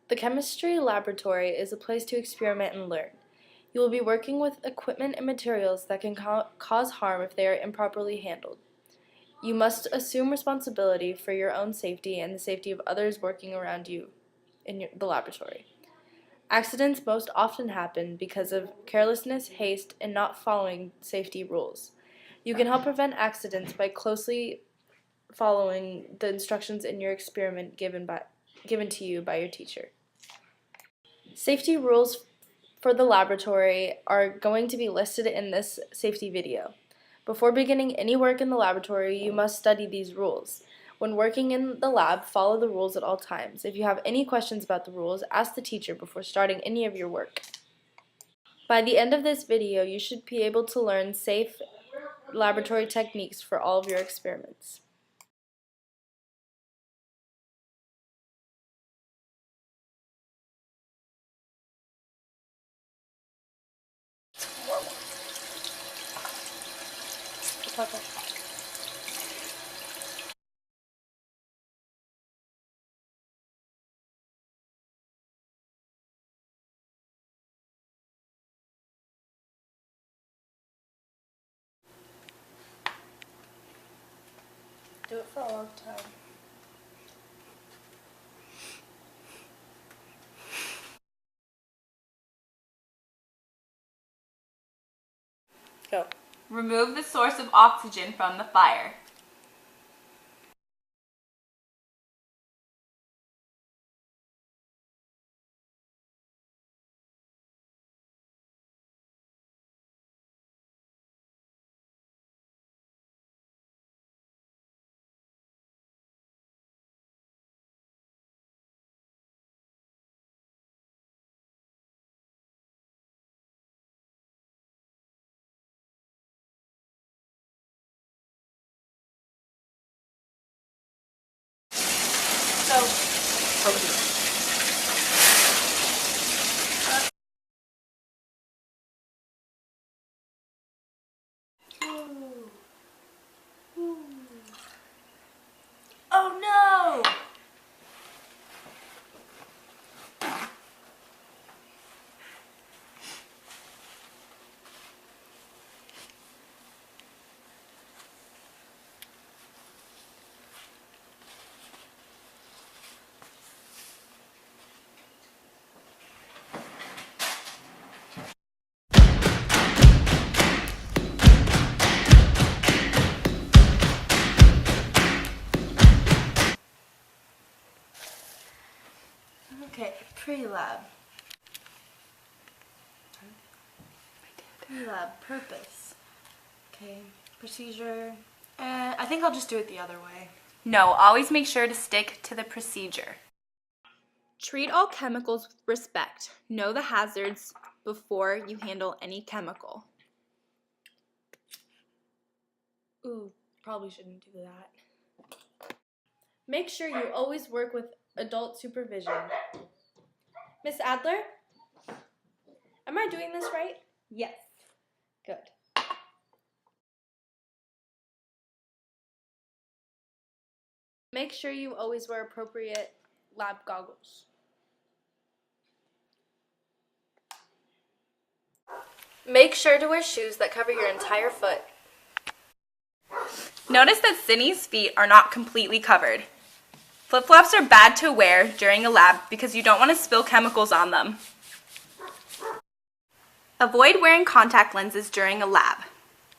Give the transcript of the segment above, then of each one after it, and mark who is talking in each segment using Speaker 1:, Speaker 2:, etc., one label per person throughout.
Speaker 1: The chemistry laboratory is a place to experiment and learn. You will be working with equipment and materials that can cause harm if they are improperly handled. You must assume responsibility for your own safety and the safety of others working around you in the laboratory. Accidents most often happen because of carelessness, haste, and not following safety rules. You can help prevent accidents by closely following the instructions in your experiment given to you by your teacher. Safety rules for the laboratory are going to be listed in this safety video. Before beginning any work in the laboratory, you must study these rules. When working in the lab, follow the rules at all times. If you have any questions about the rules, ask the teacher before starting any of your work. By the end of this video, you should be able to learn safe laboratory techniques for all of your experiments. Do it for a long time. Go.
Speaker 2: Remove the source of oxygen from the fire.
Speaker 1: Over here.
Speaker 2: Oh no! Okay, pre-lab. Pre-lab, purpose. Okay, procedure. I think I'll just do it the other way. No, always make sure to stick to the procedure.
Speaker 3: Treat all chemicals with respect. Know the hazards before you handle any chemical.
Speaker 1: Ooh, probably shouldn't do that. Make sure you always work with adult supervision. Miss Adler? Am I doing this right?
Speaker 3: Yes.
Speaker 1: Good. Make sure you always wear appropriate lab goggles. Make sure to wear shoes that cover your entire foot.
Speaker 2: Notice that Cindy's feet are not completely covered. Flip-flops are bad to wear during a lab because you don't want to spill chemicals on them. Avoid wearing contact lenses during a lab.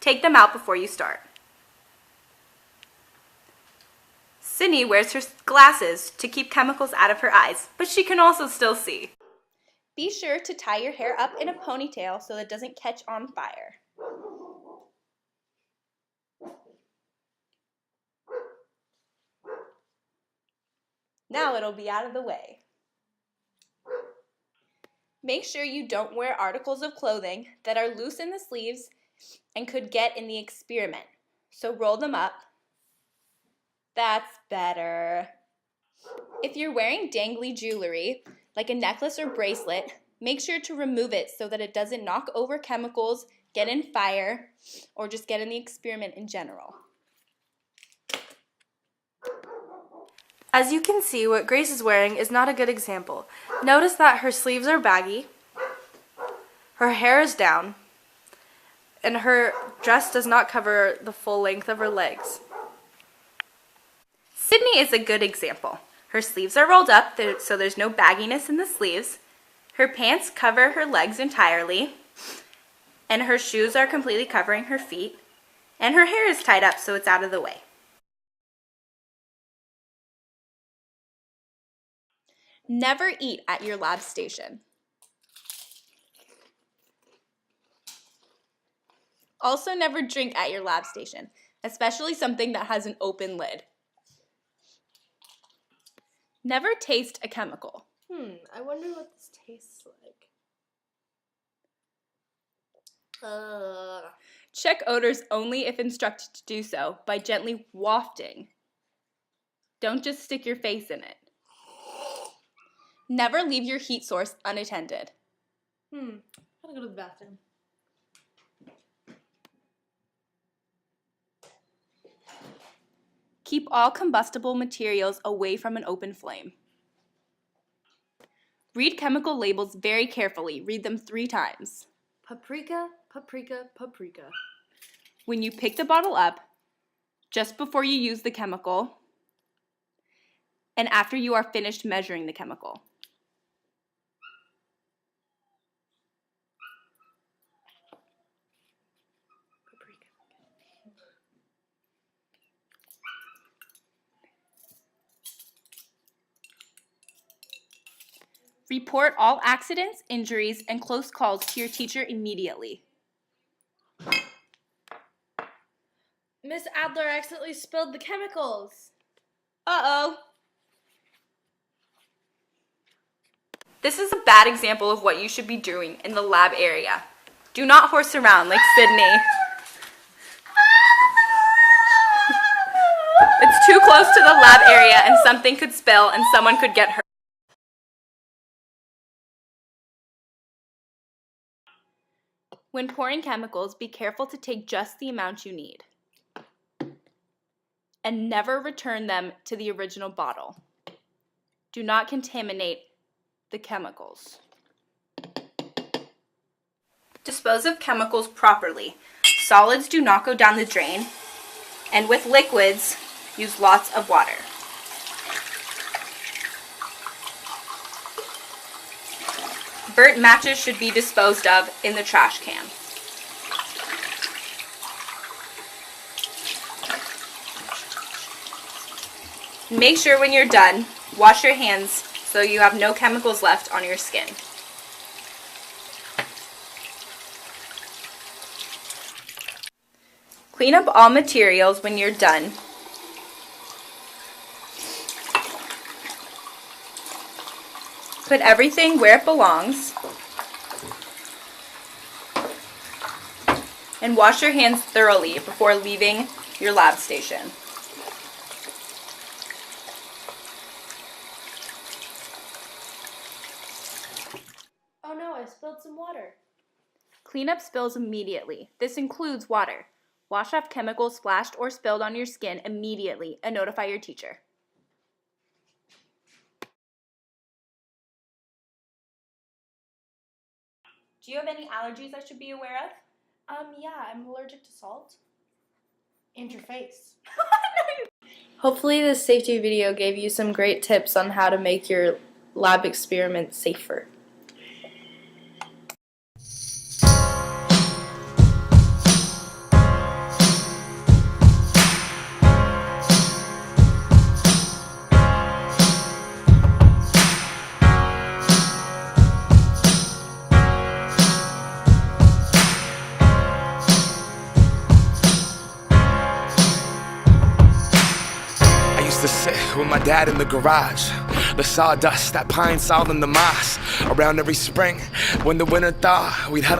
Speaker 2: Take them out before you start. Cindy wears her glasses to keep chemicals out of her eyes, but she can also still see.
Speaker 3: Be sure to tie your hair up in a ponytail so that it doesn't catch on fire. Now it'll be out of the way. Make sure you don't wear articles of clothing that are loose in the sleeves and could get in the experiment. So roll them up. That's better. If you're wearing dangly jewelry, like a necklace or bracelet, make sure to remove it so that it doesn't knock over chemicals get in fire, or just get in the experiment in general.
Speaker 2: As you can see, what Grace is wearing is not a good example. Notice that her sleeves are baggy, her hair is down, and her dress does not cover the full length of her legs. Sydney is a good example. Her sleeves are rolled up, so there's no bagginess in the sleeves. Her pants cover her legs entirely, and her shoes are completely covering her feet, and her hair is tied up so it's out of the way.
Speaker 3: Never eat at your lab station. Also, never drink at your lab station, especially something that has an open lid. Never taste a chemical.
Speaker 1: I wonder what this tastes like.
Speaker 3: Check odors only if instructed to do so by gently wafting. Don't just stick your face in it. Never leave your heat source unattended.
Speaker 1: Gotta go to the bathroom.
Speaker 3: Keep all combustible materials away from an open flame. Read chemical labels very carefully. Read them 3 times.
Speaker 1: Paprika, paprika, paprika.
Speaker 3: When you pick the bottle up, just before you use the chemical, and after you are finished measuring the chemical.
Speaker 1: Paprika.
Speaker 3: Report all accidents, injuries, and close calls to your teacher immediately.
Speaker 1: Miss Adler accidentally spilled the chemicals.
Speaker 3: Uh-oh. This is a bad example of what you should be doing in the lab area. Do not horse around like Sydney. It's too close to the lab area and something could spill and someone could get hurt. When pouring chemicals, be careful to take just the amount you need. And never return them to the original bottle. Do not contaminate the chemicals. Dispose of chemicals properly. Solids do not go down the drain, and with liquids, use lots of water. Burnt matches should be disposed of in the trash can. Make sure when you're done, wash your hands so you have no chemicals left on your skin. Clean up all materials when you're done. Put everything where it belongs. And wash your hands thoroughly before leaving your lab station.
Speaker 1: Oh no, I spilled some water.
Speaker 3: Clean up spills immediately. This includes water. Wash off chemicals splashed or spilled on your skin immediately and notify your teacher. Do you have any allergies I should be aware of?
Speaker 1: Yeah, I'm allergic to salt. And your face.
Speaker 3: No,
Speaker 1: Hopefully this safety video gave you some great tips on how to make your lab experiment safer.
Speaker 4: To sit with my dad in the garage, the sawdust, that pine sol in the moss. Around every spring, when the winter thaw, we'd huddle